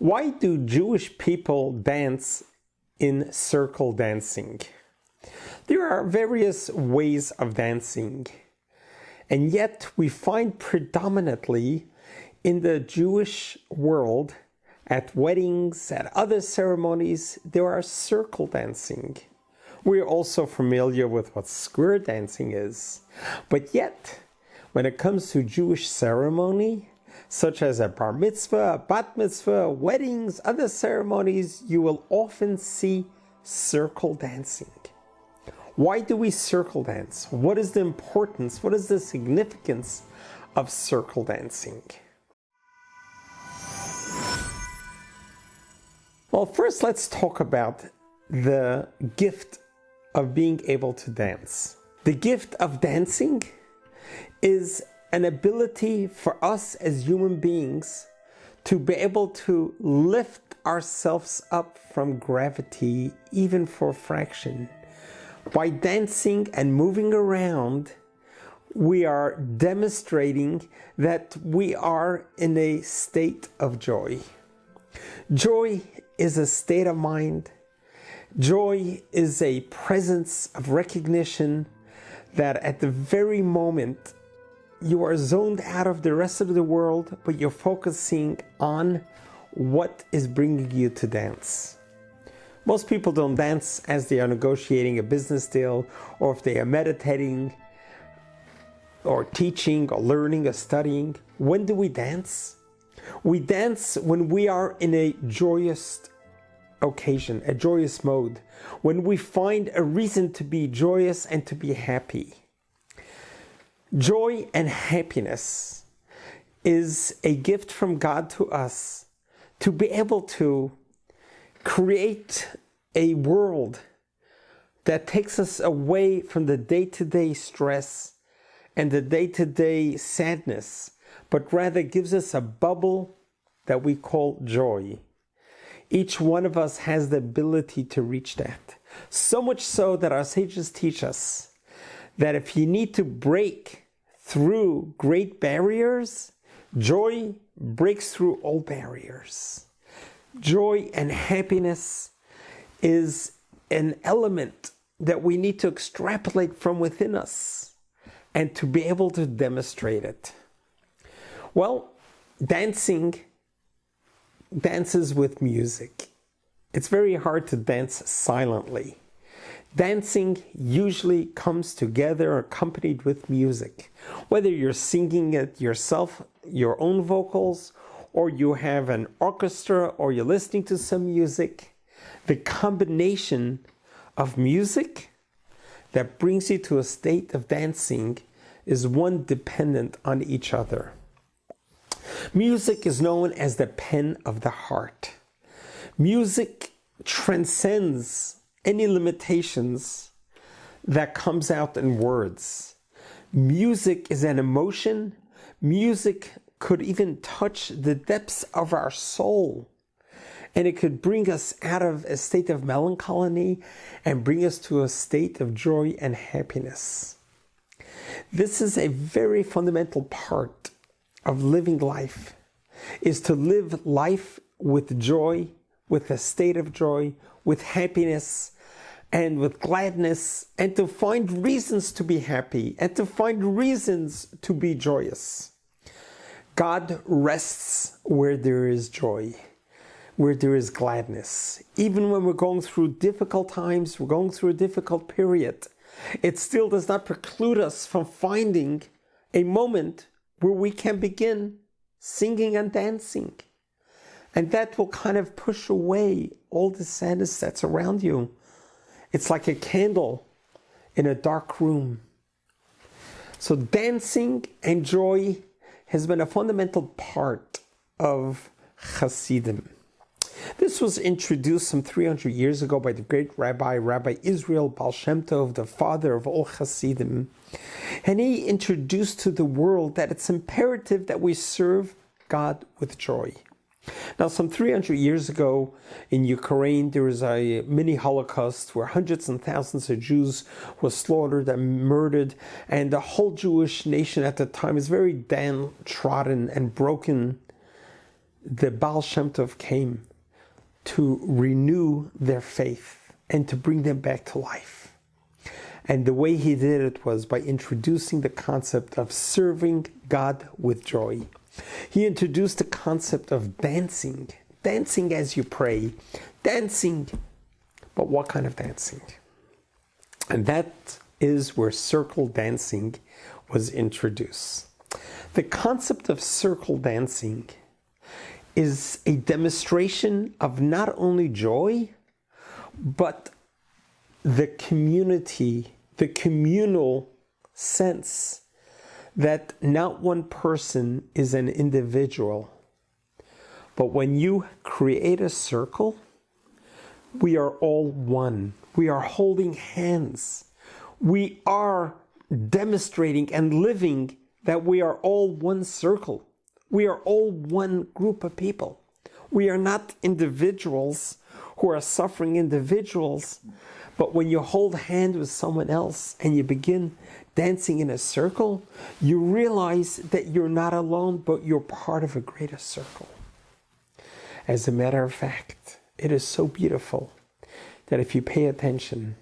Why do Jewish people dance in circle dancing? There are various ways of dancing, and yet we find predominantly in the Jewish world, at weddings, at other ceremonies, there are circle dancing. We're also familiar with what square dancing is, but yet, when it comes to Jewish ceremony, such as a bar mitzvah, a bat mitzvah, weddings, other ceremonies, you will often see circle dancing. Why do we circle dance? What is the importance? What is the significance of circle dancing? Well, first let's talk about the gift of being able to dance. The gift of dancing is an ability for us as human beings to be able to lift ourselves up from gravity, even for a fraction. By dancing and moving around, we are demonstrating that we are in a state of joy. Joy is a state of mind. Joy is a presence of recognition that at the very moment you are zoned out of the rest of the world, but you're focusing on what is bringing you to dance. Most people don't dance as they are negotiating a business deal, or if they are meditating, or teaching, or learning, or studying. When do we dance? We dance when we are in a joyous occasion, a joyous mode, when we find a reason to be joyous and to be happy. Joy and happiness is a gift from God to us to be able to create a world that takes us away from the day-to-day stress and the day-to-day sadness, but rather gives us a bubble that we call joy. Each one of us has the ability to reach that. So much so that our sages teach us that if you need to break through great barriers, joy breaks through all barriers. Joy and happiness is an element that we need to extrapolate from within us and to be able to demonstrate it. Well, dances with music. It's very hard to dance silently. Dancing usually comes together accompanied with music. Whether you're singing it yourself, your own vocals, or you have an orchestra, or you're listening to some music, the combination of music that brings you to a state of dancing is one dependent on each other. Music is known as the pen of the heart. Music transcends any limitations that comes out in words. Music is an emotion. Music could even touch the depths of our soul. And it could bring us out of a state of melancholy and bring us to a state of joy and happiness. This is a very fundamental part of living life, is to live life with joy, with a state of joy, with happiness, and with gladness, and to find reasons to be happy, and to find reasons to be joyous. God rests where there is joy, where there is gladness. Even when we're going through difficult times, we're going through a difficult period, it still does not preclude us from finding a moment where we can begin singing and dancing. And that will kind of push away all the sadness that's around you. It's like a candle in a dark room. So dancing and joy has been a fundamental part of Hasidim. This was introduced some 300 years ago by the great Rabbi Yisroel Baal Shem Tov, the father of all Hasidim. And he introduced to the world that it's imperative that we serve God with joy. Now, some 300 years ago in Ukraine, there was a mini Holocaust where hundreds and thousands of Jews were slaughtered and murdered, and the whole Jewish nation at the time is very downtrodden and broken the Baal Shem Tov came to renew their faith and to bring them back to life. And the way he did it was by introducing the concept of serving God with joy. He introduced the concept of dancing as you pray, dancing. But what kind of dancing? And that is where circle dancing was introduced. The concept of circle dancing is a demonstration of not only joy, but the community, the communal sense that not one person is an individual. But when you create a circle, we are all one. We are holding hands. We are demonstrating and living that we are all one circle. We are all one group of people. We are not individuals who are suffering individuals. But when you hold hands with someone else and you begin dancing in a circle, you realize that you're not alone, but you're part of a greater circle. As a matter of fact, it is so beautiful that if you pay attention,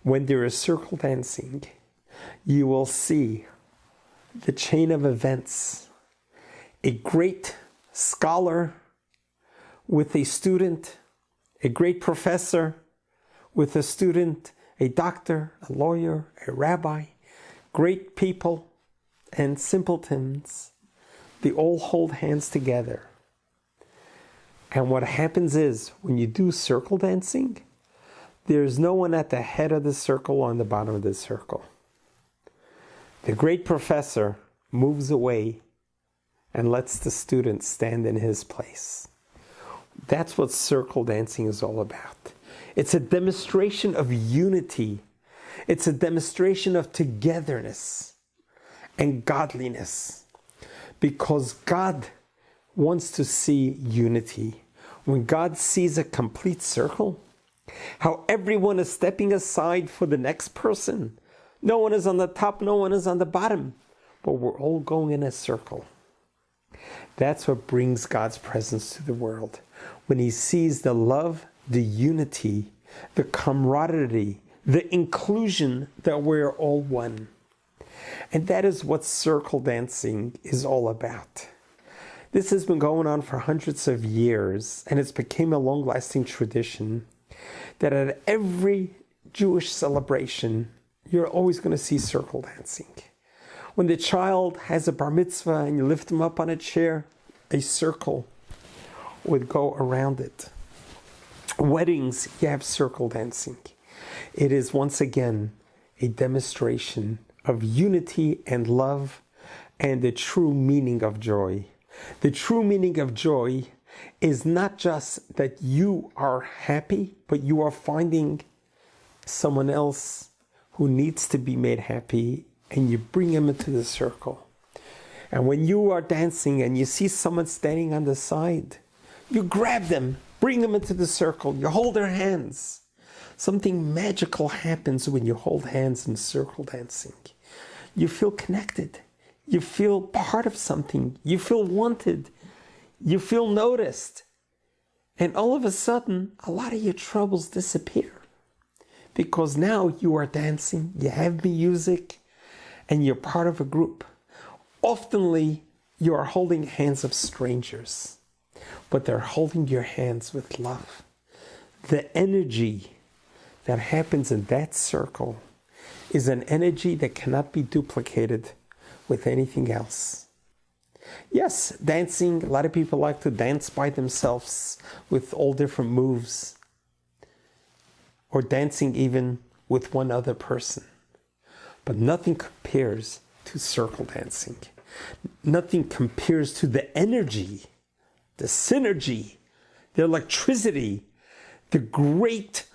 when there is circle dancing, you will see the chain of events. A great scholar with a student, a great professor with a student, a doctor, a lawyer, a rabbi, great people and simpletons, they all hold hands together. And what happens is, when you do circle dancing, there's no one at the head of the circle or on the bottom of the circle. The great professor moves away and lets the student stand in his place. That's what circle dancing is all about. It's a demonstration of unity. It's a demonstration of togetherness and godliness. Because God wants to see unity. When God sees a complete circle, how everyone is stepping aside for the next person. No one is on the top, no one is on the bottom, but we're all going in a circle. That's what brings God's presence to the world. When he sees the love, the unity, the camaraderie, the inclusion that we're all one. And that is what circle dancing is all about. This has been going on for hundreds of years, and it's become a long-lasting tradition that at every Jewish celebration, you're always going to see circle dancing. When the child has a bar mitzvah and you lift him up on a chair, a circle would go around it. Weddings, you have circle dancing. It is once again a demonstration of unity and love and the true meaning of joy. The true meaning of joy is not just that you are happy, but you are finding someone else who needs to be made happy, and you bring them into the circle. And when you are dancing and you see someone standing on the side, you grab them, bring them into the circle, you hold their hands. Something magical happens when you hold hands in circle dancing. You feel connected. You feel part of something. You feel wanted. You feel noticed. And all of a sudden, a lot of your troubles disappear. Because now you are dancing, you have music, and you're part of a group. Oftenly, you are holding hands of strangers, but they're holding your hands with love. The energy that happens in that circle is an energy that cannot be duplicated with anything else. Yes, dancing, a lot of people like to dance by themselves with all different moves, or dancing even with one other person. But nothing compares to circle dancing. Nothing compares to the energy, the synergy, the electricity, the great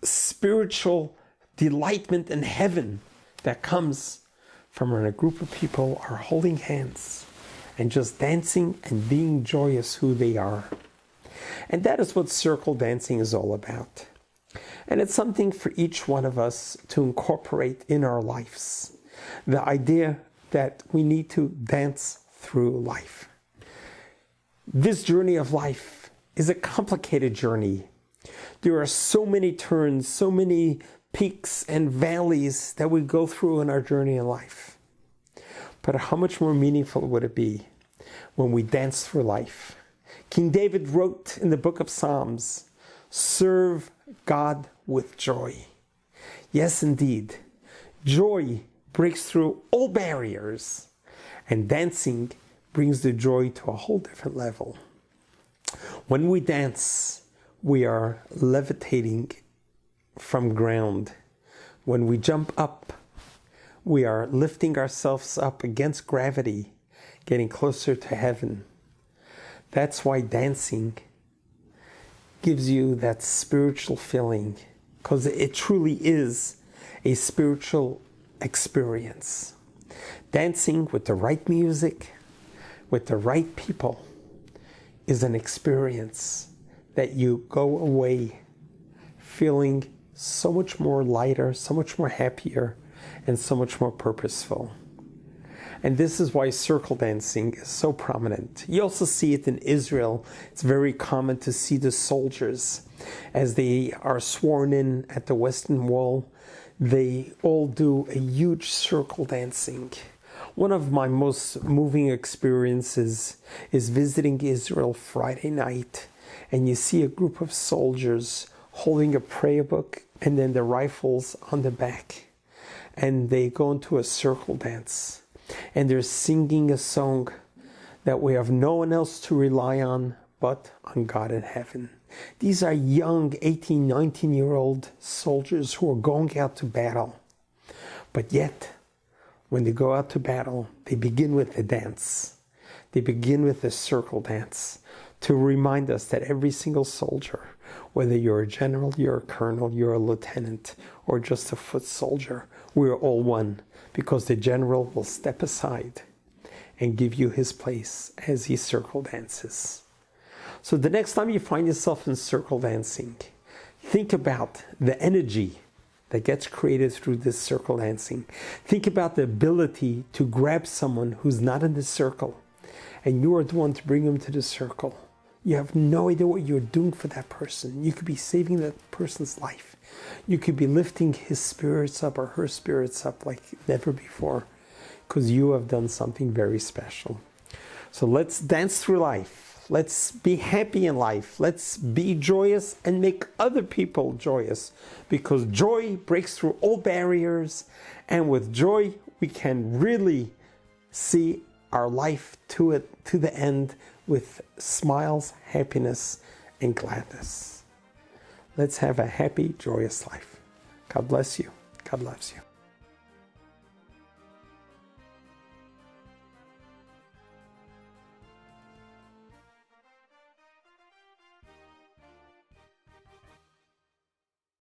spiritual delightment in heaven that comes from when a group of people are holding hands and just dancing and being joyous who they are. And that is what circle dancing is all about. And it's something for each one of us to incorporate in our lives. The idea that we need to dance through life. This journey of life is a complicated journey. There are so many turns, so many peaks and valleys that we go through in our journey in life. But how much more meaningful would it be when we dance through life? King David wrote in the book of Psalms, "Serve God with joy." Yes, indeed. Joy breaks through all barriers, and dancing brings the joy to a whole different level. When we dance, we are levitating from ground. When we jump up, we are lifting ourselves up against gravity, getting closer to heaven. That's why dancing gives you that spiritual feeling, because it truly is a spiritual experience. Dancing with the right music, with the right people, is an experience that you go away feeling so much more lighter, so much more happier, and so much more purposeful. And this is why circle dancing is so prominent. You also see it in Israel. It's very common to see the soldiers as they are sworn in at the Western Wall. They all do a huge circle dancing. One of my most moving experiences is visiting Israel Friday night, and you see a group of soldiers holding a prayer book and then the rifles on the back. And they go into a circle dance. And they're singing a song that we have no one else to rely on but on God in heaven. These are young 18, 19-year-old soldiers who are going out to battle. But yet, when they go out to battle, they begin with a dance. They begin with a circle dance to remind us that every single soldier, whether you're a general, you're a colonel, you're a lieutenant, or just a foot soldier, we're all one, because the general will step aside and give you his place as he circle dances. So the next time you find yourself in circle dancing, think about the energy that gets created through this circle dancing. Think about the ability to grab someone who's not in the circle, and you are the one to bring them to the circle. You have no idea what you're doing for that person. You could be saving that person's life. You could be lifting his spirits up or her spirits up like never before, because you have done something very special. So let's dance through life. Let's be happy in life. Let's be joyous and make other people joyous, because joy breaks through all barriers, and with joy we can really see our life to the end with smiles, happiness, and gladness. Let's have a happy, joyous life. God bless you. God loves you.